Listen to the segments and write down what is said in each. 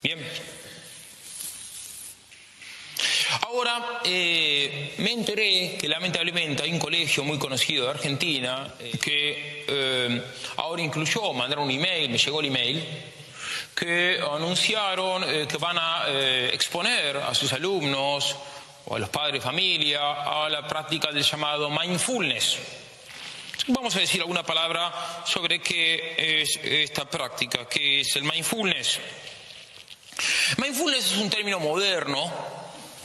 Bien. Ahora, me enteré que lamentablemente hay un colegio muy conocido de Argentina que ahora incluyó, mandaron un email, me llegó el email, que anunciaron que van a exponer a sus alumnos o a los padres de familia a la práctica del llamado mindfulness. Vamos a decir alguna palabra sobre qué es esta práctica, qué es el mindfulness. Mindfulness es un término moderno,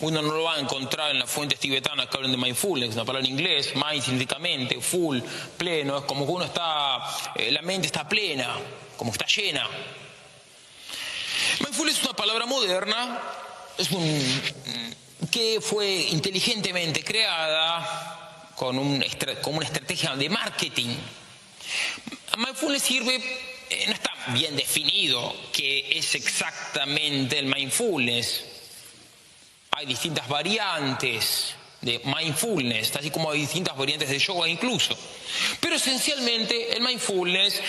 uno no lo va a encontrar en las fuentes tibetanas que hablan de mindfulness, es una palabra en inglés, mind significa mente, full, pleno, es como que uno está, la mente está plena, como está llena. Mindfulness es una palabra moderna, que fue inteligentemente creada como una estrategia de marketing. Mindfulness sirve. No está bien definido qué es exactamente el mindfulness. Hay distintas variantes de mindfulness, así como hay distintas variantes de yoga incluso. Pero esencialmente el mindfulness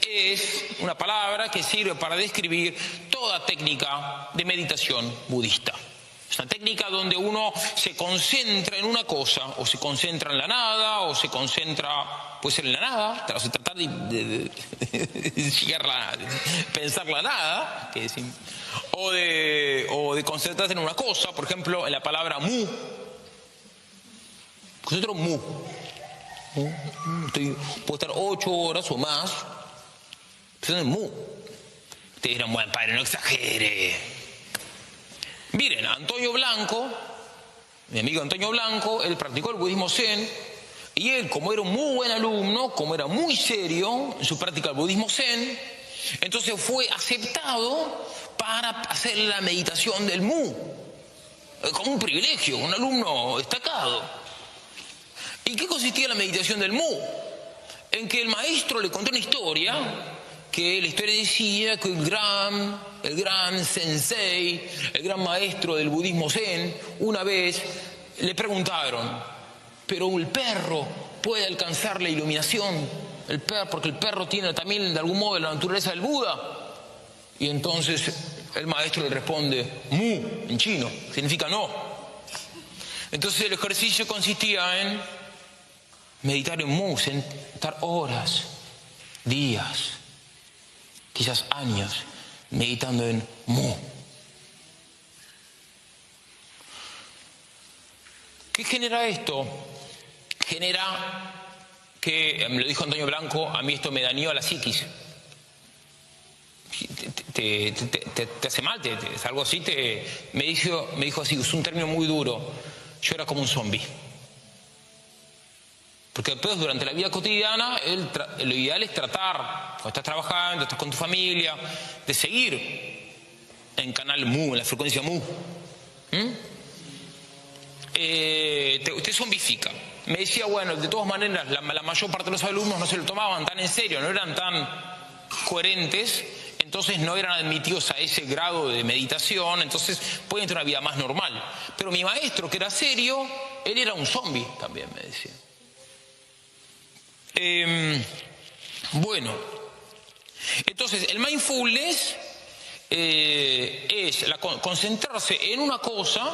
es una palabra que sirve para describir toda técnica de meditación budista. Es una técnica donde uno se concentra en una cosa, o se concentra en la nada, o se concentra, puede ser en la nada, tratar de llegar a pensar la nada, o de concentrarse en una cosa, por ejemplo, en la palabra mu. Concentro mu. Puedo estar 8 horas o más pensando en mu. Ustedes dirán, bueno, padre, no exagere. Miren, Antonio Blanco, mi amigo Antonio Blanco, él practicó el budismo zen y él, como era un muy buen alumno, como era muy serio en su práctica del budismo zen, entonces fue aceptado para hacer la meditación del mu, como un privilegio, un alumno destacado. ¿Y qué consistía la meditación del mu? En que el maestro le contó una historia, que la historia decía que el gran sensei, el gran maestro del budismo zen, una vez le preguntaron, ¿pero el perro puede alcanzar la iluminación? Porque el perro tiene también de algún modo la naturaleza del Buda. Y entonces el maestro le responde, mu, en chino, significa no. Entonces el ejercicio consistía en meditar en mu, estar horas, días, quizás años, meditando en mu. ¿Qué genera esto? Genera que, me lo dijo Antonio Blanco, a mí esto me dañó a la psiquis. Te hace mal, es algo así, me dijo así, es un término muy duro, yo era como un zombie. Porque después, durante la vida cotidiana, lo ideal es tratar, cuando estás trabajando, estás con tu familia, de seguir en canal mu, en la frecuencia mu. Te zombifica. Me decía, bueno, de todas maneras, la mayor parte de los alumnos no se lo tomaban tan en serio, no eran tan coherentes, entonces no eran admitidos a ese grado de meditación, entonces pueden tener una vida más normal. Pero mi maestro, que era serio, él era un zombie también, me decía. Bueno, entonces el mindfulness es concentrarse en una cosa,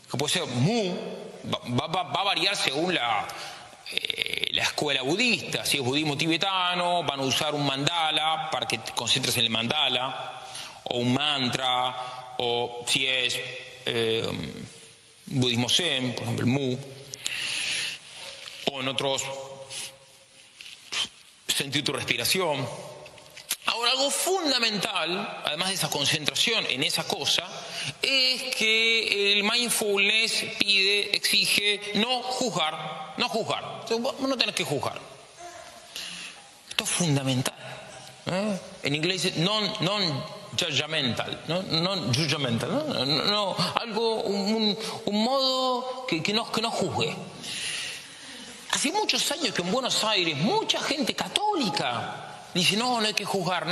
que puede ser mu, va a variar según la escuela budista. Si es budismo tibetano, van a usar un mandala para que te concentres en el mandala, o un mantra, o si es budismo zen, por ejemplo el mu, o en otros sentir tu respiración. Ahora, algo fundamental, además de esa concentración en esa cosa, es que el mindfulness exige no juzgar. No tenés que juzgar. Esto es fundamental. En inglés es non-judgmental, un modo que no juzgue. Hace muchos años que en Buenos Aires mucha gente católica dice, no hay que juzgar.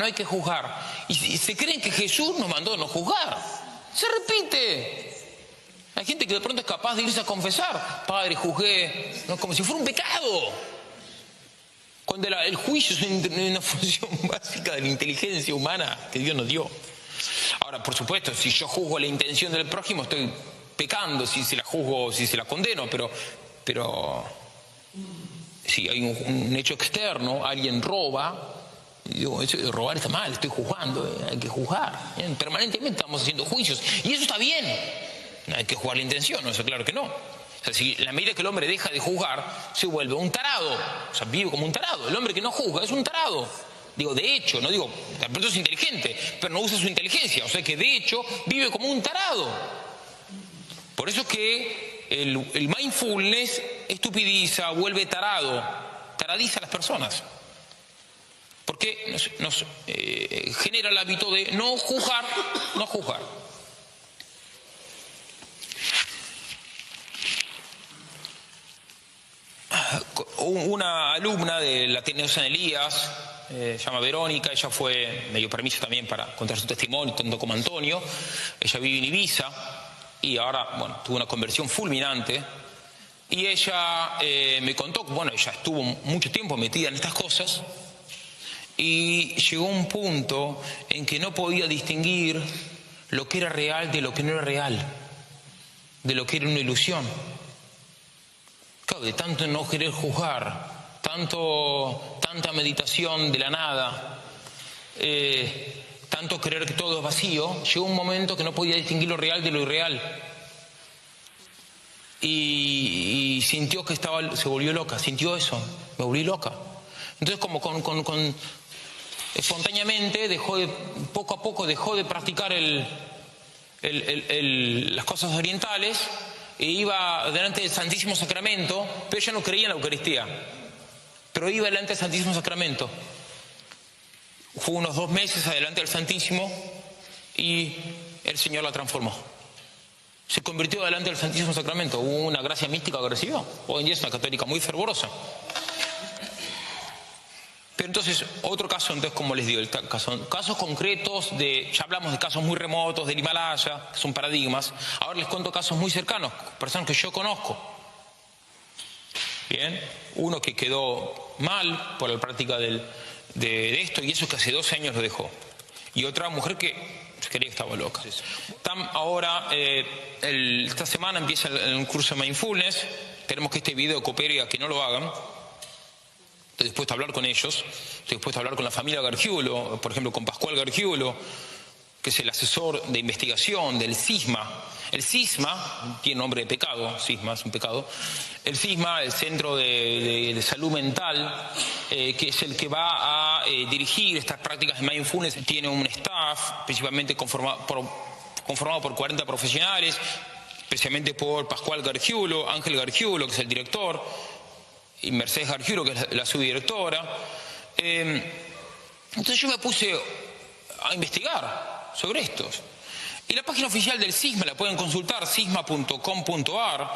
Y se creen que Jesús nos mandó a no juzgar. Se repite. Hay gente que de pronto es capaz de irse a confesar. Padre, juzgué, ¿no? Como si fuera un pecado. Cuando el juicio es una función básica de la inteligencia humana que Dios nos dio. Ahora, por supuesto, si yo juzgo la intención del prójimo, estoy pecando, si se la juzgo, si se la condeno, pero si hay un hecho externo, alguien roba, digo, eso de robar está mal, estoy juzgando, hay que juzgar. Permanentemente estamos haciendo juicios, y eso está bien. No hay que juzgar la intención, no, eso claro que no. O sea, si la medida que el hombre deja de juzgar, se vuelve un tarado, o sea, vive como un tarado. El hombre que no juzga es un tarado. Digo, de hecho, no digo, de pronto es inteligente, pero no usa su inteligencia, o sea que de hecho vive como un tarado. Por eso es que el mindfulness estupidiza, vuelve tarado, taradiza a las personas. Porque nos genera el hábito de no juzgar, no juzgar. Una alumna de la Ateneo San Elías, se llama Verónica, ella me dio permiso también para contar su testimonio, tanto como Antonio. Ella vive en Ibiza y ahora, bueno, tuvo una conversión fulminante. Y ella me contó, bueno, ella estuvo mucho tiempo metida en estas cosas y llegó a un punto en que no podía distinguir lo que era real de lo que no era real, de lo que era una ilusión. Claro, de tanto no querer juzgar, tanta meditación de la nada, tanto creer que todo es vacío, llegó un momento que no podía distinguir lo real de lo irreal. Y sintió que se volvió loca, sintió eso, me volví loca. Entonces como espontáneamente poco a poco dejó de practicar las cosas orientales e iba delante del Santísimo Sacramento, pero ella no creía en la Eucaristía, pero iba delante del Santísimo Sacramento. Fue unos 2 meses adelante del Santísimo y el Señor la transformó. Se convirtió delante del Santísimo Sacramento. Hubo una gracia mística que recibió. Hoy en día es una católica muy fervorosa. Pero entonces, otro caso, entonces, como les digo, casos concretos ya hablamos de casos muy remotos, del Himalaya, que son paradigmas. Ahora les cuento casos muy cercanos, personas que yo conozco. Bien, uno que quedó mal por la práctica de esto, y eso es que hace 12 años lo dejó. Y otra mujer que creía que estaba loca. Ahora, esta semana empieza el curso de Mindfulness. Tenemos que este video coopere a que no lo hagan. Estoy dispuesto a hablar con ellos, estoy dispuesto a hablar con la familia Gargiulo, por ejemplo con Pascual Gargiulo, que es el asesor de investigación del CISMA. El CISMA tiene nombre de pecado, CISMA es un pecado. El CISMA, el Centro de Salud Mental, que es el que va a dirigir estas prácticas de mindfulness, tiene un staff principalmente conformado por 40 profesionales, especialmente por Pascual Gargiulo, Ángel Gargiulo, que es el director, y Mercedes Gargiulo, que es la subdirectora. Entonces yo me puse a investigar sobre estos. Y la página oficial del CISMA, la pueden consultar, cisma.com.ar,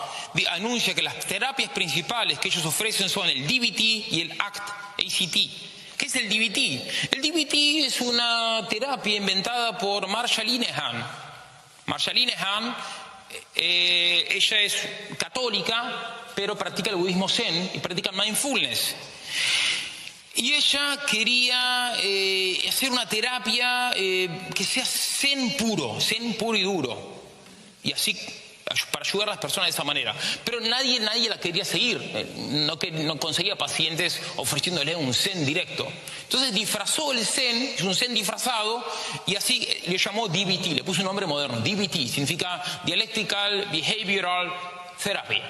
anuncia que las terapias principales que ellos ofrecen son el DBT y el ACT. ¿Qué es el DBT? El DBT es una terapia inventada por Marsha Linehan. Marsha Linehan, ella es católica, pero practica el budismo zen y practica mindfulness. Y ella quería hacer una terapia que sea zen puro y duro. Y así, para ayudar a las personas de esa manera. Pero nadie la quería seguir. No conseguía pacientes ofreciéndole un zen directo. Entonces disfrazó el zen, es un zen disfrazado, y así le llamó DBT, le puso un nombre moderno. DBT significa Dialectical Behavioral Therapy.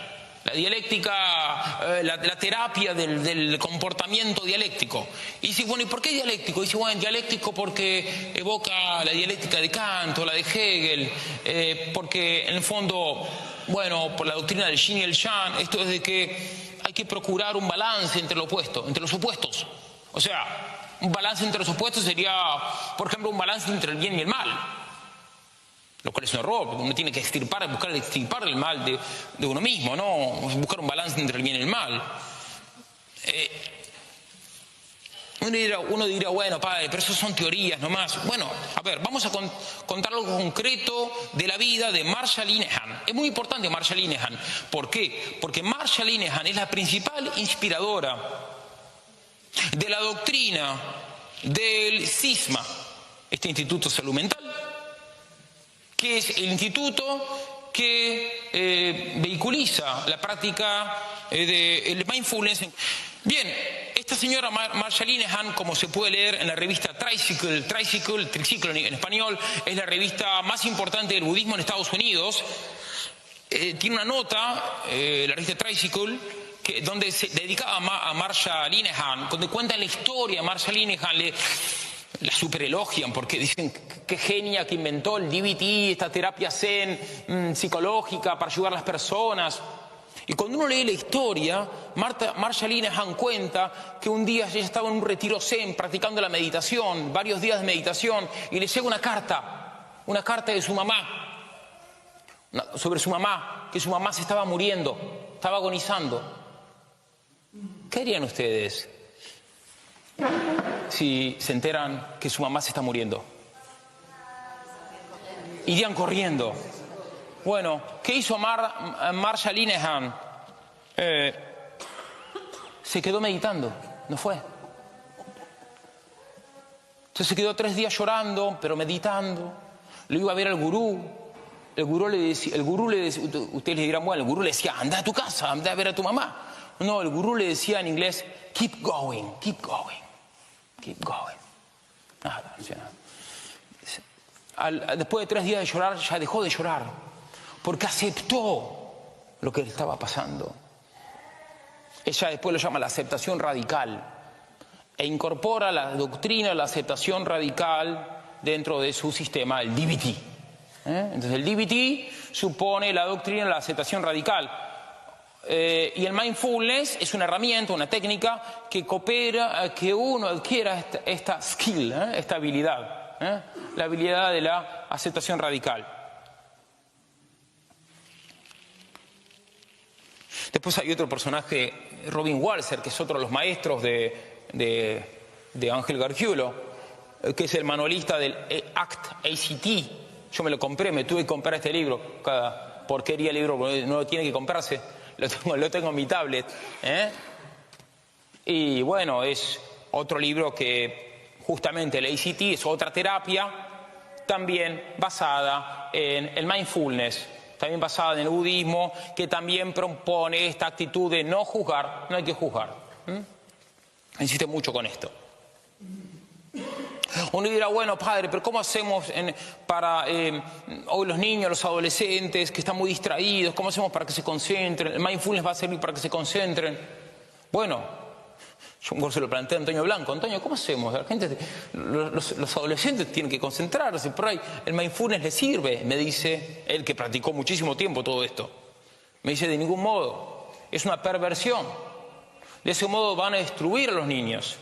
La dialéctica, la terapia del comportamiento dialéctico. Y dice, bueno, ¿y por qué dialéctico? Dice, bueno, dialéctico porque evoca la dialéctica de Kant o la de Hegel, porque en el fondo, bueno, por la doctrina del Yin y el Yang, esto es de que hay que procurar un balance entre los opuestos. O sea, un balance entre los opuestos sería, por ejemplo, un balance entre el bien y el mal. Lo cual es un error, porque uno tiene que buscar extirpar el mal de uno mismo, no buscar un balance entre el bien y el mal. Uno dirá, bueno, padre, pero eso son teorías nomás. Bueno, a ver, vamos a contar algo concreto de la vida de Marsha Linehan. Es muy importante Marsha Linehan. ¿Por qué? Porque Marsha Linehan es la principal inspiradora de la doctrina del CISMA, este Instituto de Salud Mental, que es el instituto que vehiculiza la práctica del mindfulness. Bien, esta señora Marsha Linehan, como se puede leer en la revista Triciclo en español, es la revista más importante del budismo en Estados Unidos. Tiene una nota, la revista Triciclo, donde se dedicaba a Marsha Linehan, donde cuentan la historia de Marsha Linehan, la super elogian porque dicen qué genia que inventó el DBT, esta terapia zen psicológica para ayudar a las personas. Y cuando uno lee la historia, Marsha Linehan cuenta que un día ella estaba en un retiro zen practicando la meditación, varios días de meditación, y le llega una carta de su mamá, sobre su mamá, que su mamá se estaba muriendo, estaba agonizando. ¿Qué harían ustedes si se enteran que su mamá se está muriendo? Irían corriendo. Bueno, ¿qué hizo Marsha Linehan? Se quedó meditando, no fue. Entonces se quedó 3 días llorando, pero meditando. Lo iba a ver al gurú. El gurú le decía, ustedes le dirán, bueno, el gurú le decía, anda a tu casa, anda a ver a tu mamá. No, el gurú le decía en inglés, keep going, keep going, keep going. Nada, después de 3 días de llorar, ya dejó de llorar, porque aceptó lo que le estaba pasando. Ella después lo llama la aceptación radical, e incorpora la doctrina de la aceptación radical dentro de su sistema, el DBT. Entonces el DBT supone la doctrina de la aceptación radical. Y el mindfulness es una herramienta, una técnica que coopera a que uno adquiera esta skill, esta habilidad, la habilidad de la aceptación radical. Después hay otro personaje, Robin Walser, que es otro de los maestros de Ángel Gargiulo, que es el manualista del ACT. Yo me lo compré, me tuve que comprar este libro, cada porquería libro, no lo tiene que comprarse. Lo tengo en mi tablet. Y bueno, es otro libro que justamente el ACT es otra terapia también basada en el mindfulness, también basada en el budismo, que también propone esta actitud de no juzgar, no hay que juzgar. Insiste mucho con esto. Uno dirá, bueno, padre, pero ¿cómo hacemos para hoy los niños, los adolescentes que están muy distraídos? ¿Cómo hacemos para que se concentren? El mindfulness va a servir para que se concentren. Bueno, yo se lo planteé a Antonio Blanco. Antonio, ¿cómo hacemos? La gente, los adolescentes tienen que concentrarse, por ahí el mindfulness les sirve, me dice él, que practicó muchísimo tiempo todo esto. Me dice, de ningún modo, es una perversión. De ese modo van a destruir a los niños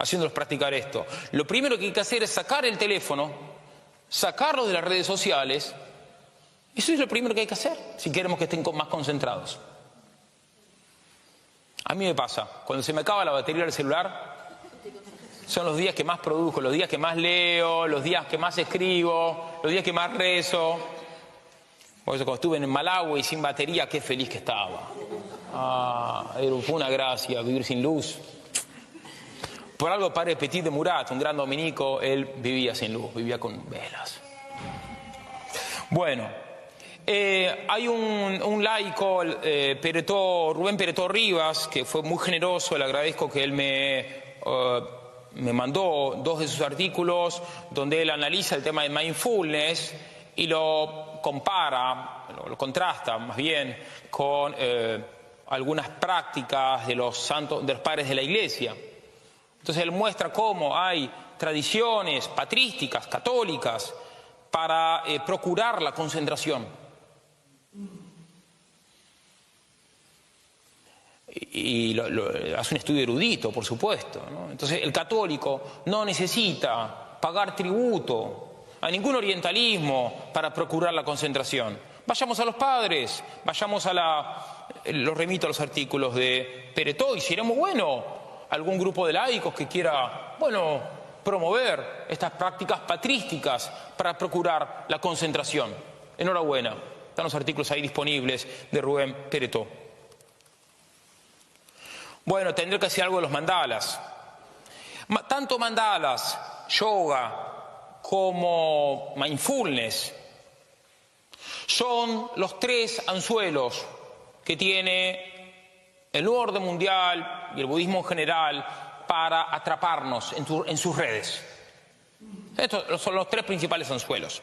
haciéndolos practicar esto. Lo primero que hay que hacer es sacar el teléfono, sacarlos de las redes sociales. Eso es lo primero que hay que hacer si queremos que estén más concentrados. A mí me pasa, cuando se me acaba la batería del celular, son los días que más produzco, los días que más leo, los días que más escribo, los días que más rezo. Por eso cuando estuve en Malawi sin batería, qué feliz que estaba. Fue una gracia vivir sin luz. Por algo Padre Petit de Murat, un gran dominico, él vivía sin luz, vivía con velas. Bueno, hay un laico, Rubén Peretó Rivas, que fue muy generoso, le agradezco que él me mandó 2 de sus artículos donde él analiza el tema de mindfulness y lo compara, lo contrasta más bien con algunas prácticas de los santos, de los padres de la Iglesia. Entonces él muestra cómo hay tradiciones patrísticas, católicas, para procurar la concentración. Y hace un estudio erudito, por supuesto, ¿no? Entonces el católico no necesita pagar tributo a ningún orientalismo para procurar la concentración. Vayamos a los padres, vayamos los remito a los artículos de Peretó, y sería muy bueno algún grupo de laicos que quiera, promover estas prácticas patrísticas para procurar la concentración. Enhorabuena, están los artículos ahí disponibles de Rubén Peretó. Bueno, tendré que hacer algo de los mandalas. Tanto mandalas, yoga, como mindfulness Son los tres anzuelos que tiene el nuevo orden mundial y el budismo en general para atraparnos en sus redes. Estos son los tres principales anzuelos.